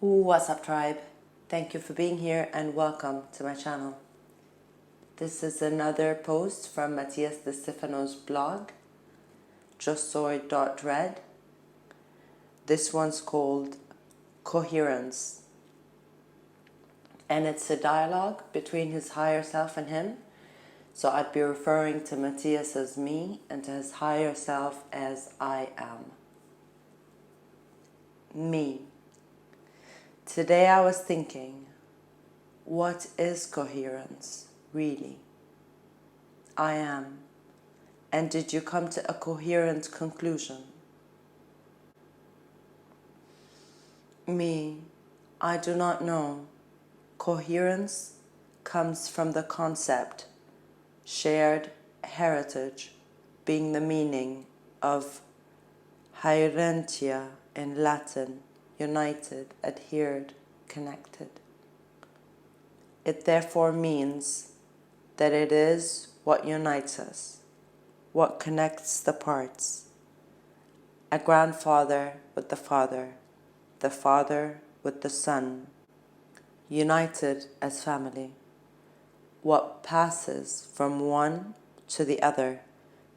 What's up, tribe? Thank you for being here and welcome to my channel. This is another post from Matias de Stefano's blog, yosoy.red. This one's called Coherence, and it's a dialogue between his higher self and him. So I'd be referring to Matias as me and to his higher self as I am. Me. Today I was thinking, what is coherence, really? I am. And did you come to a coherent conclusion? Me. I do not know. Coherence comes from the concept, shared heritage, being the meaning of hierentia in Latin, united, adhered, connected. It therefore means that it is what unites us, what connects the parts. A grandfather with the father with the son, united as family. What passes from one to the other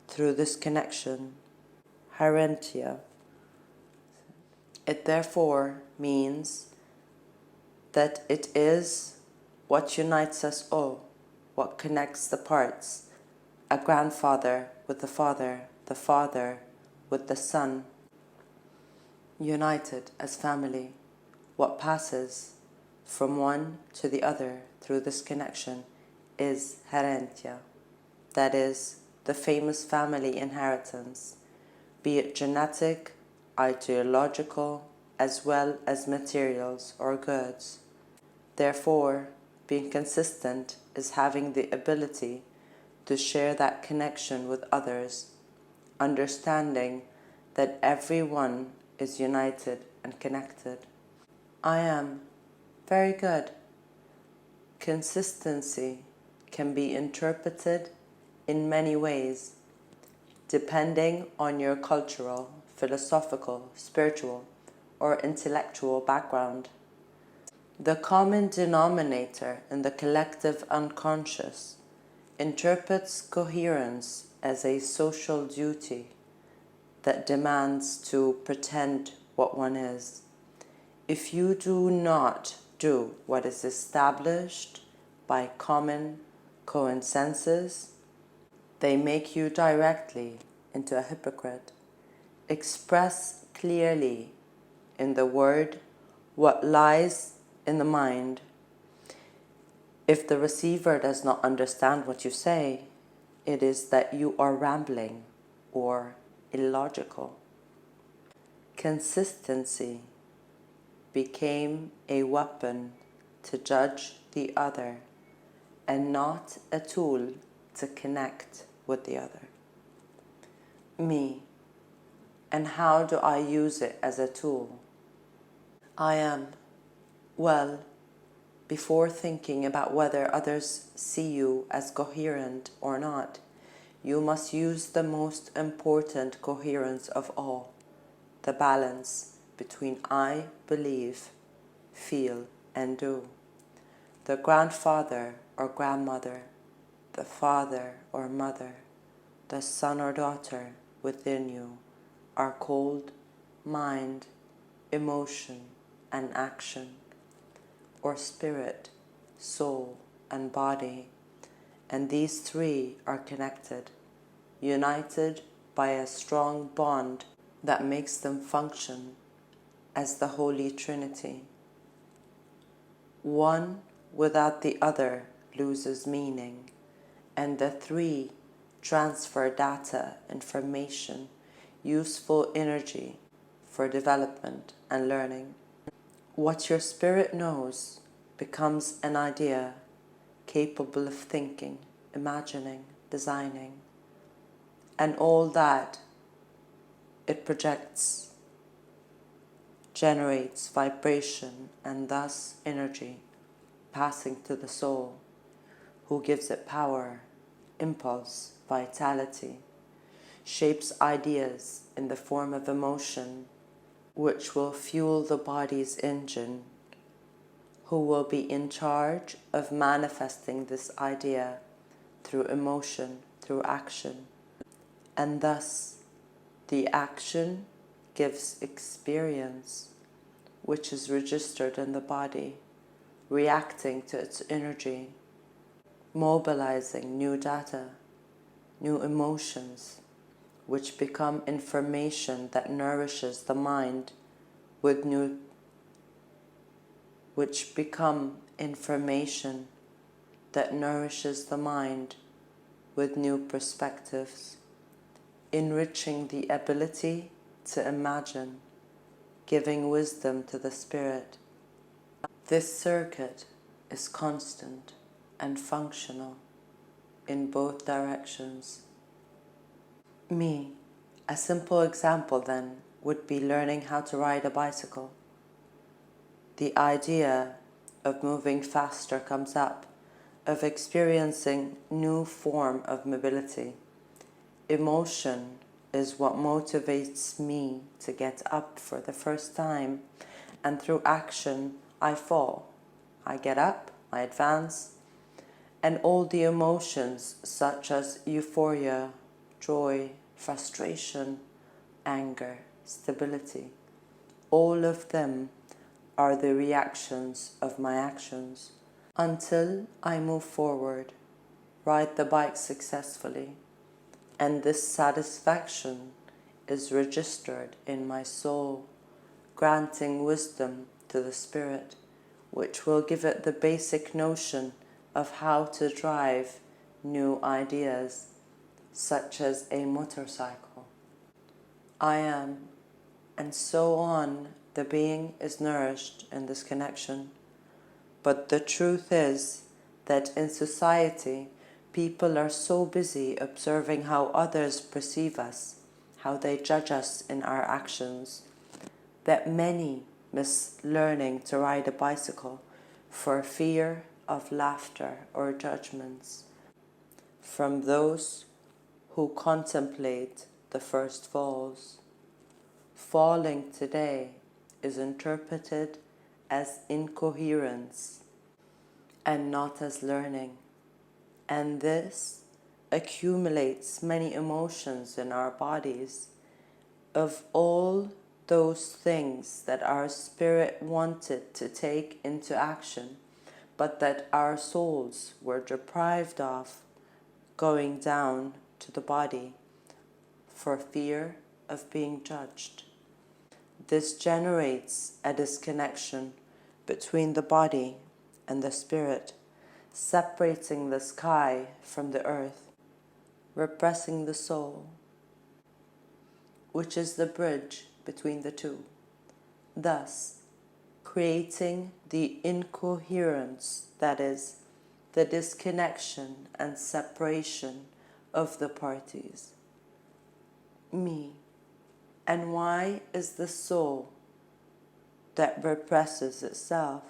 through this connection, hierentia. It therefore means that it is what unites us all, what connects the parts. A grandfather with the father with the son, united as family. What passes from one to the other through this connection is hierentia. That is, the famous family inheritance, be it genetic, ideological, as well as materials or goods. Therefore, being consistent is having the ability to share that connection with others, understanding that everyone is united and connected. I am. Very good. Consistency can be interpreted in many ways, depending on your cultural, philosophical, spiritual, or intellectual background. The common denominator in the collective unconscious interprets coherence as a social duty that demands to pretend what one is. If you do not do what is established by common consensus, they make you directly into a hypocrite. Express clearly in the word what lies in the mind. If the receiver does not understand what you say, it is that you are rambling or illogical. Consistency became a weapon to judge the other and not a tool to connect with the other. Me. And how do I use it as a tool? I am. Well, before thinking about whether others see you as coherent or not, you must use the most important coherence of all, the balance between I believe, feel, and do. The grandfather or grandmother, the father or mother, the son or daughter within you are called mind, emotion, and action, or spirit, soul, and body, and these three are connected, united by a strong bond that makes them function as the Holy Trinity. One without the other loses meaning, and the three transfer data, information, useful energy for development and learning. What your spirit knows becomes an idea capable of thinking, imagining, designing, and all that it projects generates vibration and thus energy passing to the soul, who gives it power, impulse, vitality, shapes ideas in the form of emotion, which will fuel the body's engine who will be in charge of manifesting this idea through emotion, through action. And thus, the action gives experience, which is registered in the body, reacting to its energy, mobilizing new data, new emotions, which become information that nourishes the mind with new, which become information that nourishes the mind with new perspectives, enriching the ability to imagine, giving wisdom to the spirit. This circuit is constant and functional in both directions. Me, a simple example then would be learning how to ride a bicycle. The idea of moving faster comes up, of experiencing new form of mobility. Emotion is what motivates me to get up for the first time, and through action I fall. I get up, I advance, and all the emotions such as euphoria, joy, frustration, anger, stability, all of them are the reactions of my actions until I move forward, ride the bike successfully, and this satisfaction is registered in my soul, granting wisdom to the spirit, which will give it the basic notion of how to drive new ideas, such as a motorcycle. I am, and so on, the being is nourished in this connection. But the truth is that in society, people are so busy observing how others perceive us, how they judge us in our actions, that many miss learning to ride a bicycle for fear of laughter or judgments from those who contemplate the first falls. Falling today is interpreted as incoherence and not as learning, and this accumulates many emotions in our bodies of all those things that our spirit wanted to take into action, but that our souls were deprived of going down to the body for fear of being judged. This generates a disconnection between the body and the spirit, separating the sky from the earth, repressing the soul, which is the bridge between the two, thus creating the incoherence, that is, the disconnection and separation of the parties. Me. And why is the soul that represses itself?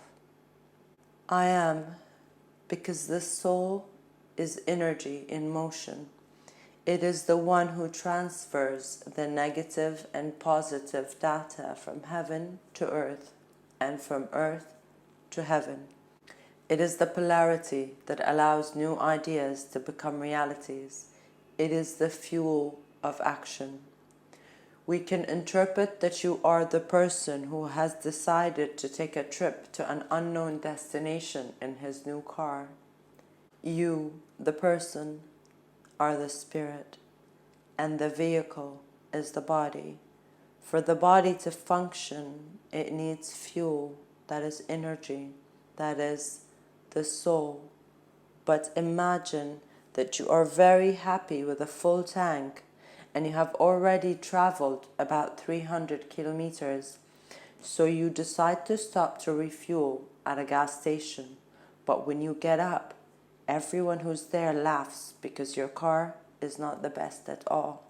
I am, because the soul is energy in motion. It is the one who transfers the negative and positive data from heaven to earth and from earth to heaven. It is the polarity that allows new ideas to become realities. It is the fuel of action. We can interpret that you are the person who has decided to take a trip to an unknown destination in his new car. You, the person, are the spirit, and the vehicle is the body. For the body to function, it needs fuel, that is energy, that is the soul. But imagine that you are very happy with a full tank and you have already traveled about 300 kilometers. So you decide to stop to refuel at a gas station. But when you get up, everyone who's there laughs because your car is not the best at all.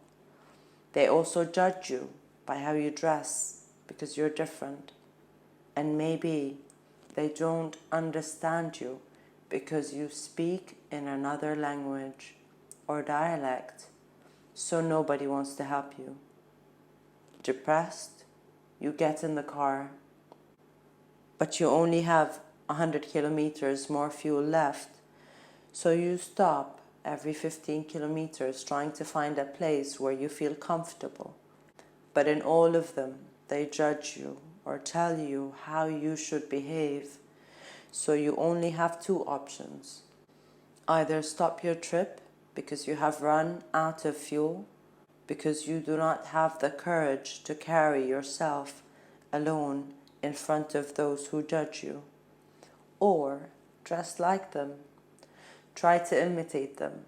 They also judge you by how you dress because you're different. And maybe they don't understand you because you speak in another language or dialect, so nobody wants to help you. Depressed, you get in the car, but you only have 100 kilometers more fuel left. So you stop every 15 kilometers trying to find a place where you feel comfortable. But in all of them, they judge you or tell you how you should behave. So you only have two options. Either stop your trip because you have run out of fuel, because you do not have the courage to carry yourself alone in front of those who judge you, or dress like them, try to imitate them,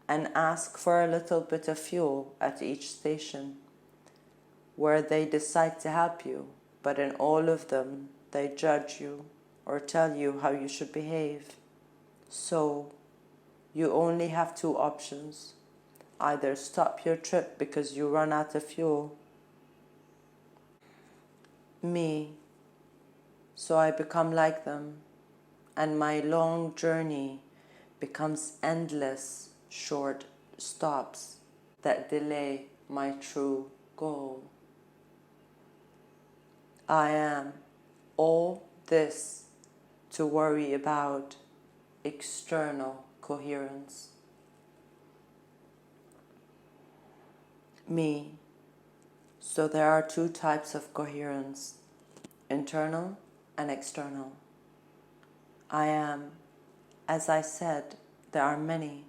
and ask for a little bit of fuel at each station, where they decide to help you, but in all of them they judge you or tell you how you should behave. So you only have two options. Either stop your trip because you run out of fuel. Me, so I become like them, and my long journey becomes endless short stops that delay my true goal. I am all this to worry about external coherence. Me, so there are two types of coherence, internal and external. I am, as I said, there are many,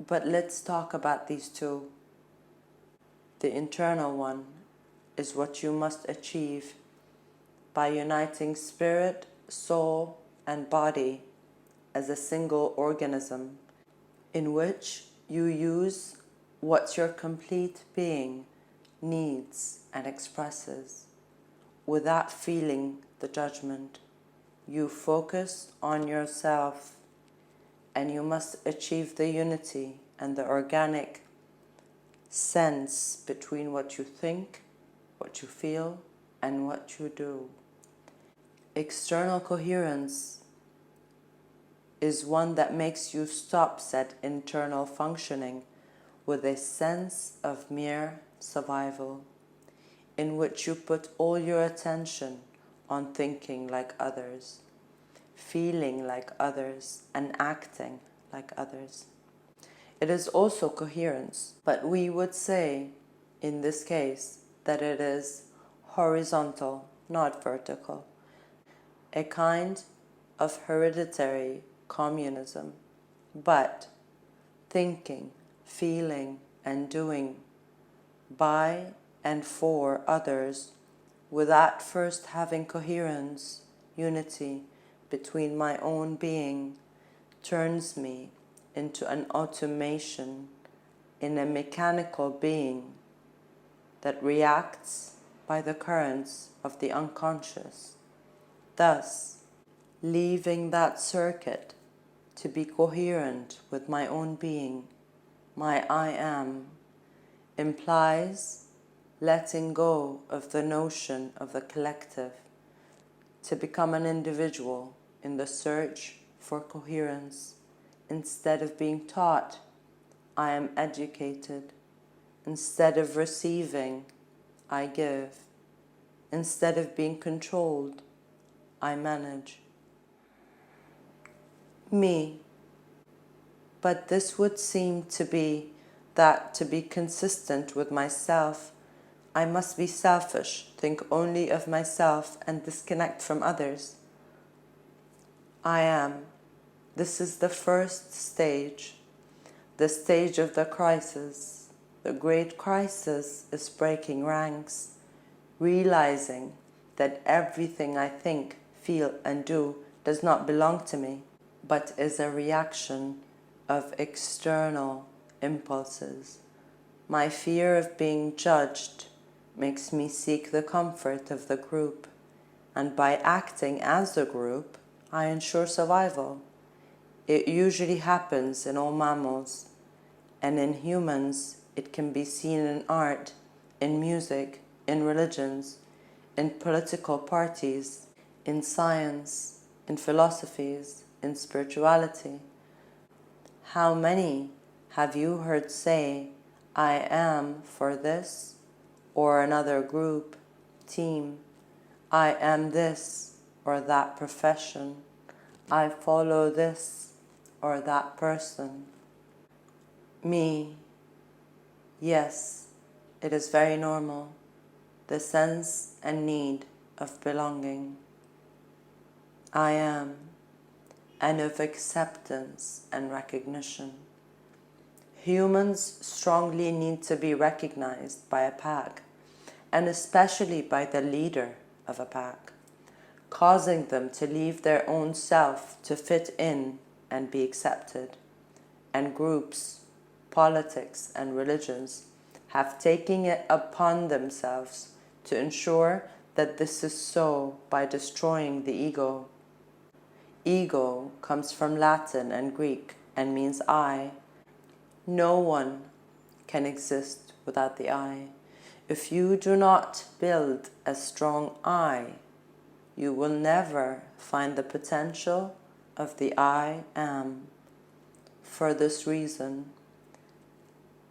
but let's talk about these two. The internal one is what you must achieve by uniting spirit, soul, and body as a single organism in which you use what your complete being needs and expresses without feeling the judgment. You focus on yourself, and you must achieve the unity and the organic sense between what you think, what you feel, and what you do. External coherence is one that makes you stop said internal functioning with a sense of mere survival, in which you put all your attention on thinking like others, feeling like others, and acting like others. It is also coherence, but we would say, in this case, that it is horizontal, not vertical, a kind of hereditary communism, but thinking, feeling, and doing by and for others without first having coherence, unity between my own being, turns me into an automation in a mechanical being that reacts by the currents of the unconscious, thus leaving that circuit to be coherent with my own being. My I am implies letting go of the notion of the collective to become an individual in the search for coherence. Instead of being taught, I am educated. Instead of receiving, I give. Instead of being controlled, I manage. Me. But this would seem to be that to be consistent with myself, I must be selfish, think only of myself, and disconnect from others. I am. This is the first stage, the stage of the crisis. The great crisis is breaking ranks, realizing that everything I think, feel, and do does not belong to me, but is a reaction of external impulses. My fear of being judged makes me seek the comfort of the group, and by acting as the group, I ensure survival. It usually happens in all mammals, and in humans it can be seen in art, in music, in religions, in political parties, in science, in philosophies, in spirituality. How many have you heard say, I am for this or another group, team, I am this or that profession. I follow this or that person. Me, yes, it is very normal, the sense and need of belonging. I am, and of acceptance and recognition. Humans strongly need to be recognized by a pack, and especially by the leader of a pack, causing them to leave their own self to fit in and be accepted. And groups, politics, and religions have taken it upon themselves to ensure that this is so by destroying the ego. Ego comes from Latin and Greek and means I. No one can exist without the I. If you do not build a strong I, you will never find the potential of the I am. For this reason,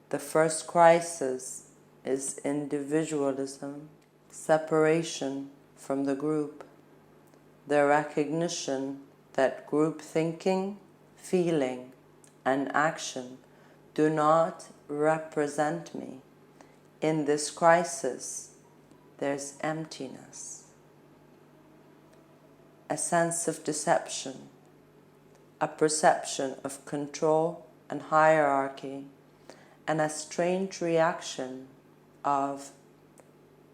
the first crisis is individualism, separation from the group, the recognition that group thinking, feeling, and action do not represent me. In this crisis, there's emptiness, a sense of deception, a perception of control and hierarchy, and a strange reaction of,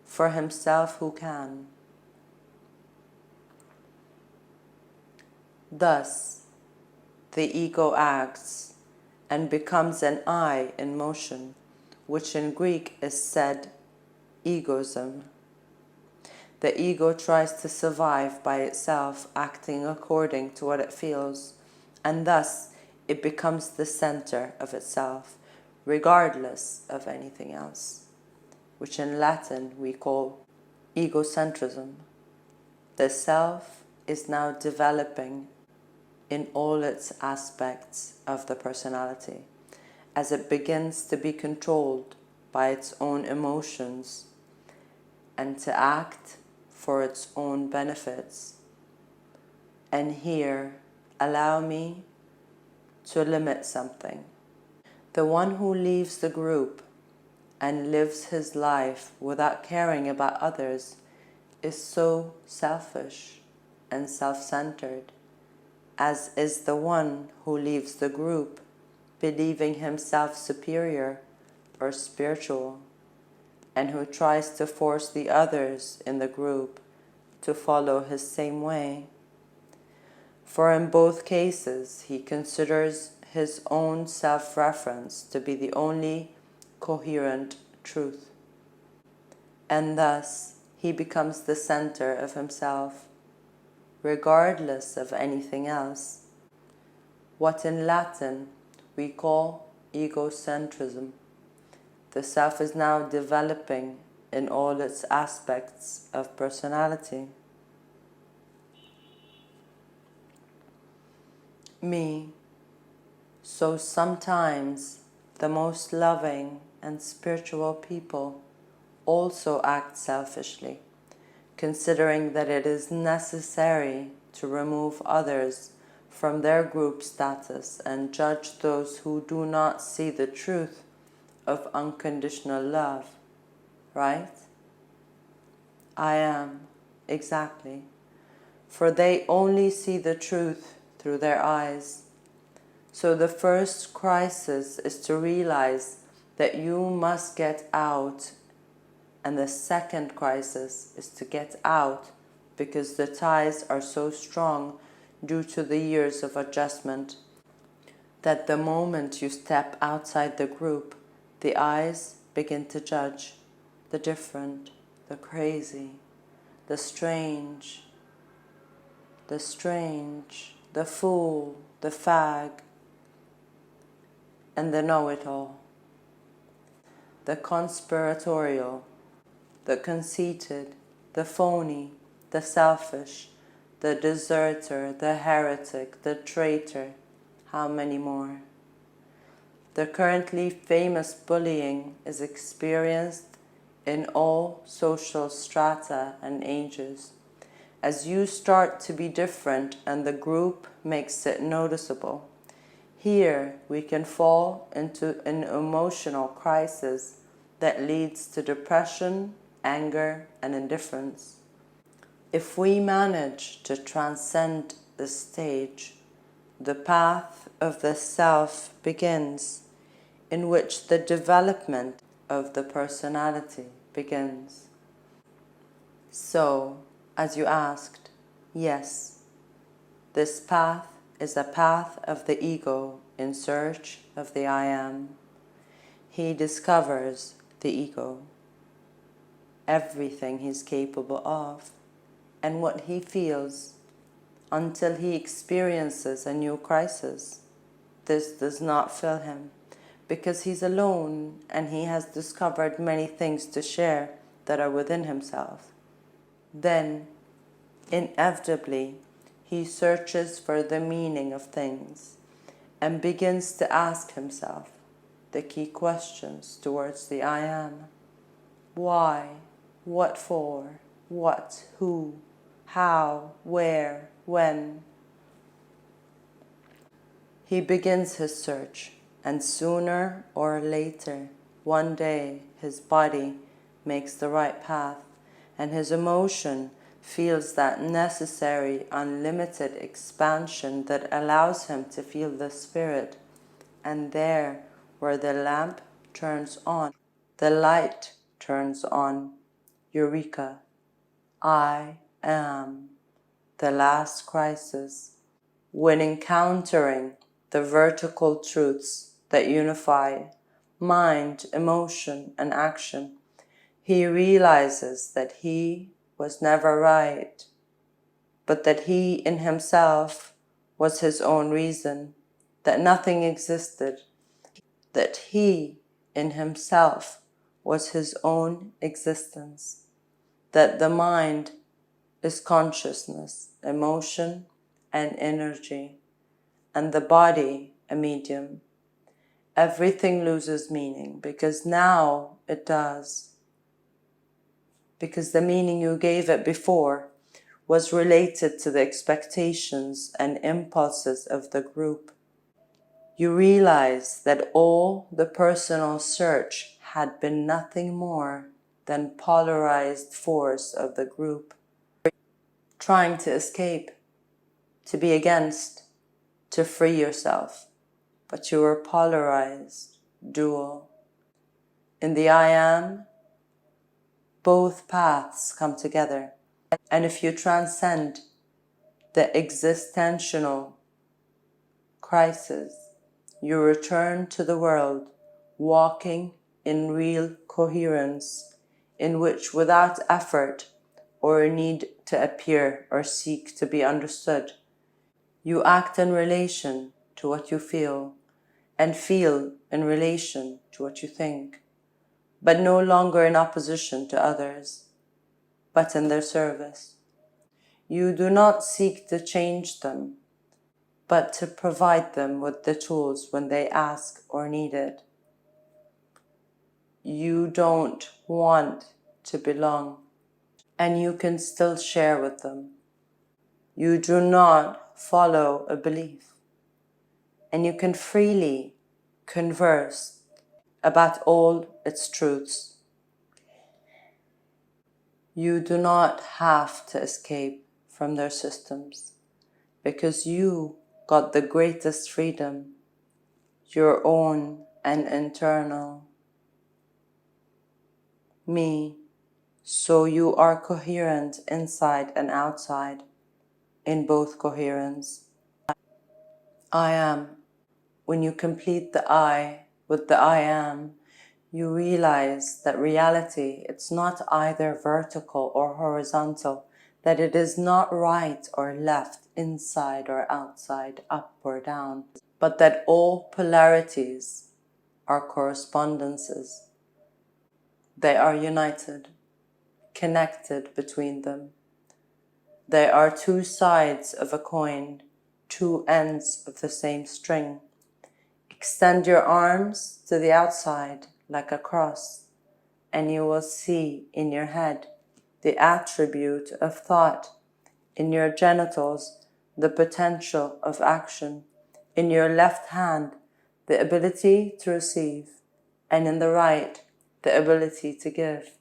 for himself who can. Thus, the ego acts and becomes an I in motion, which in Greek is said egoism. The ego tries to survive by itself, acting according to what it feels, and thus it becomes the center of itself, regardless of anything else, which in Latin we call egocentrism. The self is now developing in all its aspects of the personality, as it begins to be controlled by its own emotions and to act for its own benefits. And here, allow me to limit something. The one who leaves the group and lives his life without caring about others is so selfish and self-centered, as is the one who leaves the group believing himself superior or spiritual, and who tries to force the others in the group to follow his same way. For in both cases, he considers his own self-reference to be the only coherent truth, and thus he becomes the center of himself, regardless of anything else, what in Latin we call egocentrism. The self is now developing in all its aspects of personality. Me, so sometimes the most loving and spiritual people also act selfishly, considering that it is necessary to remove others from their group status and judge those who do not see the truth of unconditional love, right? I am, exactly. For they only see the truth through their eyes. So the first crisis is to realize that you must get out, and the second crisis is to get out because the ties are so strong due to the years of adjustment that the moment you step outside the group, the eyes begin to judge the different, the crazy, the strange, the fool, the fag, and the know-it-all, the conspiratorial, the conceited, the phony, the selfish, the deserter, the heretic, the traitor, how many more? The currently famous bullying is experienced in all social strata and ages, as you start to be different and the group makes it noticeable. Here we can fall into an emotional crisis that leads to depression, anger, and indifference. If we manage to transcend the stage, the path of the self begins, in which the development of the personality begins. So, as you asked, yes, this path is a path of the ego in search of the I am. He discovers the ego, everything he's capable of, and what he feels, until he experiences a new crisis. This does not fill him, because he's alone and he has discovered many things to share that are within himself. Then, inevitably, he searches for the meaning of things and begins to ask himself the key questions towards the I am. Why? What for? What? Who? How? Where? When? He begins his search, and sooner or later, one day, his body makes the right path, and his emotion feels that necessary, unlimited expansion that allows him to feel the spirit. And there, where the lamp turns on, the light turns on. Eureka! I am the last crisis. When encountering the vertical truths that unify mind, emotion, and action, he realizes that he was never right, but that he in himself was his own reason, that nothing existed, that he in himself was his own existence, that the mind is consciousness, emotion, and energy, and the body a medium. Everything loses meaning, because now it does. Because the meaning you gave it before was related to the expectations and impulses of the group. You realize that all the personal search had been nothing more than polarized force of the group, trying to escape, to be against, to free yourself. But you were polarized, dual. In the I am, both paths come together. And if you transcend the existential crisis, you return to the world walking in real coherence, in which without effort or a need to appear or seek to be understood, you act in relation to what you feel and feel in relation to what you think, but no longer in opposition to others, but in their service. You do not seek to change them, but to provide them with the tools when they ask or need it. You don't want to belong, and you can still share with them. You do not follow a belief, and you can freely converse about all its truths. You do not have to escape from their systems, because you got the greatest freedom, your own and internal. Me, so you are coherent inside and outside, in both coherence. I am. When you complete the I with the I am, you realize that reality, it's not either vertical or horizontal, that it is not right or left, inside or outside, up or down, but that all polarities are correspondences. They are united, connected between them. They are two sides of a coin, two ends of the same string. Extend your arms to the outside like a cross, and you will see in your head the attribute of thought In your genitals, the potential of action. In your left hand, the ability to receive. And in the right, the ability to give.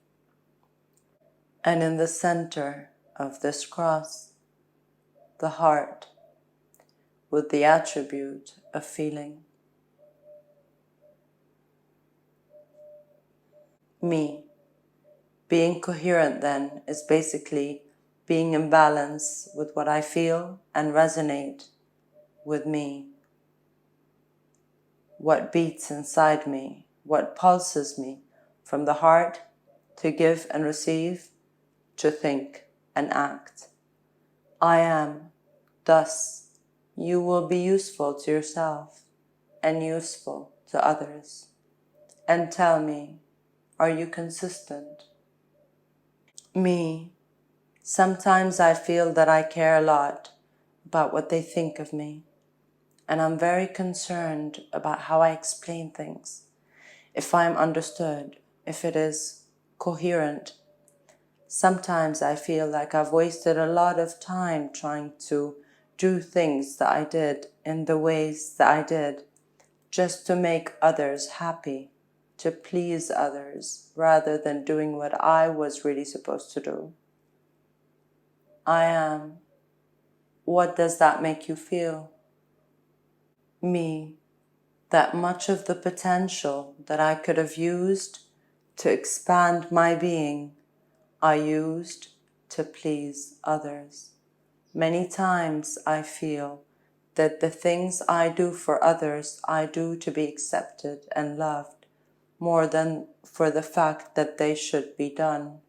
And in the center of this cross, the heart, with the attribute of feeling. Me. Being coherent then is basically being in balance with what I feel and resonate with me. What beats inside me, what pulses me from the heart to give and receive, to think and act. I am, thus, you will be useful to yourself and useful to others. And tell me, are you consistent? Me. Sometimes I feel that I care a lot about what they think of me, and I'm very concerned about how I explain things, if I'm understood, if it is coherent. Sometimes I feel like I've wasted a lot of time trying to do things that I did in the ways that I did, just to make others happy, to please others, rather than doing what I was really supposed to do. I am. What does that make you feel? Me. That much of the potential that I could have used to expand my being, I used to please others. Many times I feel that the things I do for others, I do to be accepted and loved, more than for the fact that they should be done.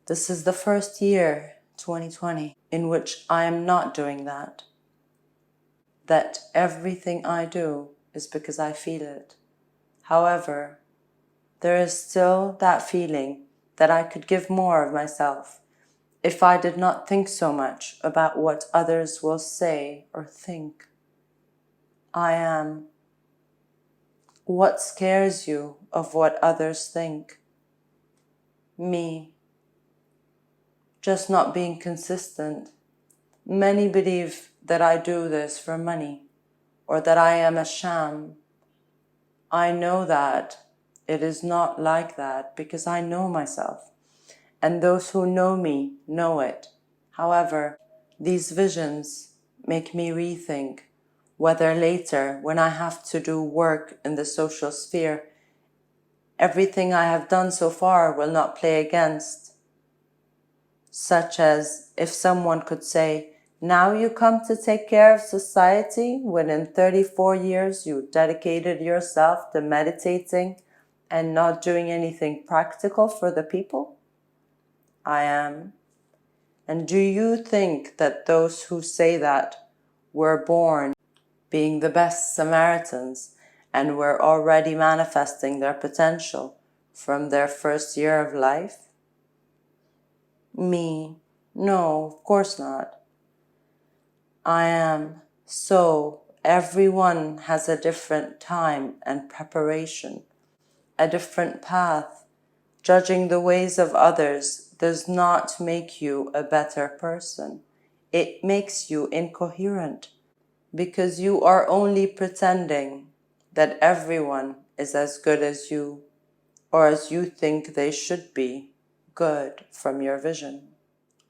This is the first year, 2020, in which I am not doing that. That everything I do is because I feel it. However, there is still that feeling that I could give more of myself if I did not think so much about what others will say or think. I am. What scares you of what others think? Me. Just not being consistent. Many believe that I do this for money, or that I am a sham. I know that it is not like that because I know myself, and those who know me know it. However, these visions make me rethink whether later, when I have to do work in the social sphere, everything I have done so far will not play against. Such as if someone could say, now you come to take care of society when in 34 years you dedicated yourself to meditating and not doing anything practical for the people? I am. And do you think that those who say that were born being the best Samaritans and were already manifesting their potential from their first year of life? Me. No, of course not. I am. So everyone has a different time and preparation, a different path. Judging the ways of others does not make you a better person. It makes you incoherent, because you are only pretending that everyone is as good as you, or as you think they should be good from your vision.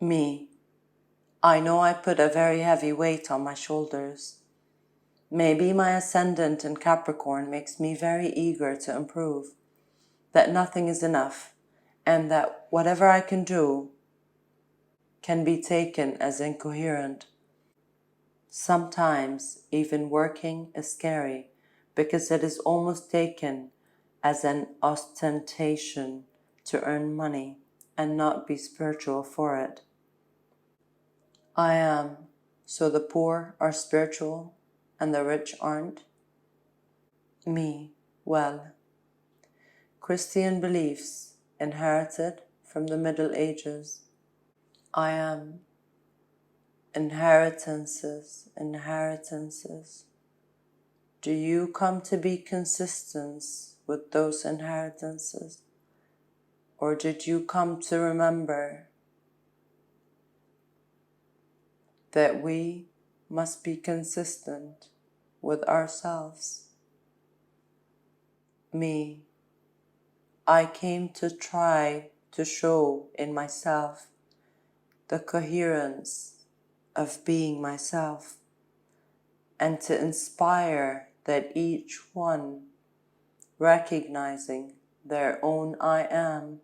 Me. I know I put a very heavy weight on my shoulders. Maybe my ascendant in Capricorn makes me very eager to improve, that nothing is enough, and that whatever I can do can be taken as incoherent. Sometimes even working is scary because it is almost taken as an ostentation to earn money and not be spiritual for it. I am. So the poor are spiritual and the rich aren't? Me. Well, Christian beliefs inherited from the Middle Ages. I am. Inheritances. Do you come to be consistent with those inheritances? Or did you come to remember that we must be consistent with ourselves. Me, I came to try to show in myself the coherence of being myself, and to inspire that each one, recognizing their own I am,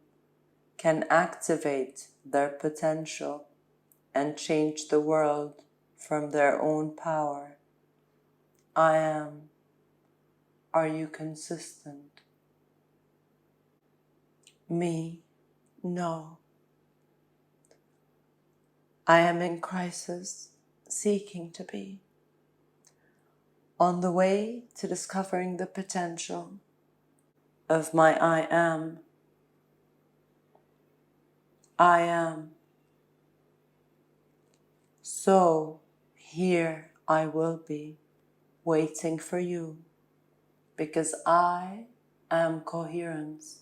can activate their potential and change the world from their own power. I am. Are you consistent? Me, no. I am in crisis, seeking to be. On the way to discovering the potential of my I am. I am. So here I will be, waiting for you, because I am coherence.